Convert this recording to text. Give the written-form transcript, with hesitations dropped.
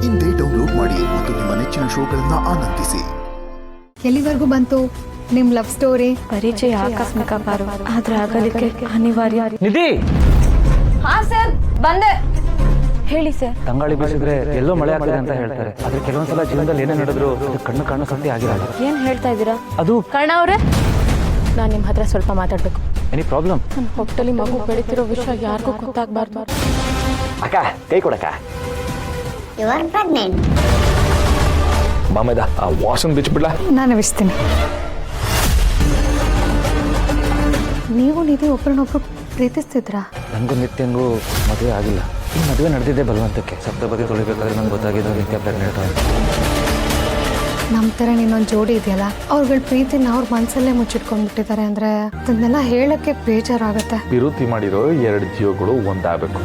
ಇಂದೇ ಡೌನ್ಲೋಡ್ ಮಾಡಿ ಮತ್ತು ನಿಮ್ಮ ನೆಚ್ಚಿನ ಶೋಗಳನ್ನ ಆನಂದಿಸಿ. ಎಲ್ಲಿವರೆಗೂ ಬಂತು ನಿಮ್ ಲವ್ ಸ್ಟೋರಿ? ಪರಿಚಯ ಆಕಸ್ಮಿಕ ಬಾರು ಆದ್ರೆ ಆಗಲಿಕ್ಕೆ ಅನಿವಾರ್ಯ. ನಿಧಿ, ಹಾ ಸರ್ ಬಂದೆ. ಹೇಳಿ ಸರ್. ತಂಗಾಳಿ ಬೀಸಿದ್ರೆ ಎಲ್ಲೋ ಮಳೆ ಆಗ್ತದೆ ಅಂತ ಹೇಳ್ತಾರೆ, ಆದ್ರೆ ಕೆಲವೊಂದ್ಸಲ ಜೀವನದಲ್ಲಿ ಏನೇ ನಡೆದ್ರು ಅದು ಕಣ್ಣು ಕಾಣೋ ಸತ್ಯ ಆಗಿರಲ್ಲ. ಏನ್ ಹೇಳ್ತಾ ಇದ್ದೀರಾ? ಅದು ಕರ್ಣ ಅವ್ರೆ, ನಾನು ನಿಮ್ಮ ಹತ್ರ ಸ್ವಲ್ಪ ಮಾತಾಡ್ಬೇಕು. Any problem? ನನ್ನ ಹೊಟ್ಟೆಲಿ ಮಗು ಬೆಳೀತಿರೋ ವಿಷಯ ಯಾರಿಗೂ ಗೊತ್ತಾಗಬಾರ್ದು. ಅಕ್ಕ ಕೈ ಕೊಡಕ್ಕ. You are pregnant. ಮಾಮೇದ ಆ ವಾಸನ್ ಬಿಚ್ಬಿಡ್ಲಾ? ನಾನು ವಿಸ್ತೀನಿ. ನೀವು ನಿಧಿ ಒಬ್ಬರನ್ನೊಬ್ರು ಪ್ರೀತಿಸ್ತಿದ್ರಾ? ನನಗೂ ನಿತ್ಯಂಗೂ ಮದುವೆ ಆಗಿಲ್ಲ. ಈ ಮದುವೆ ನಡೆದಿದ್ದೆ ಬಲವಂತಕ್ಕೆ. ಸಪ್ತಪದಿ ತೊಳಿಬೇಕಾದ್ರೆ ನಂಗೆ ಗೊತ್ತಾಗಿದ್ದು ನಿತ್ಯ ಪ್ರೆಗ್ನೆಂಟ್ ಅಂತ. ನಮ್ಮ ಥರ ನೀನೊಂದು ಜೋಡಿ ಇದೆಯಲ್ಲ, ಅವ್ರಗಳ ಪ್ರೀತಿನ ಅವ್ರ ಮನಸ್ಸಲ್ಲೇ ಮುಚ್ಚಿಟ್ಕೊಂಡ್ಬಿಟ್ಟಿದ್ದಾರೆ ಅಂದರೆ ಅದನ್ನೆಲ್ಲ ಹೇಳೋಕ್ಕೆ ಬೇಜಾರಾಗುತ್ತೆ. ವಿರುತಿ ಮಾಡಿರೋ 2 ಜೀವಗಳು ಒಂದಾಗಬೇಕು.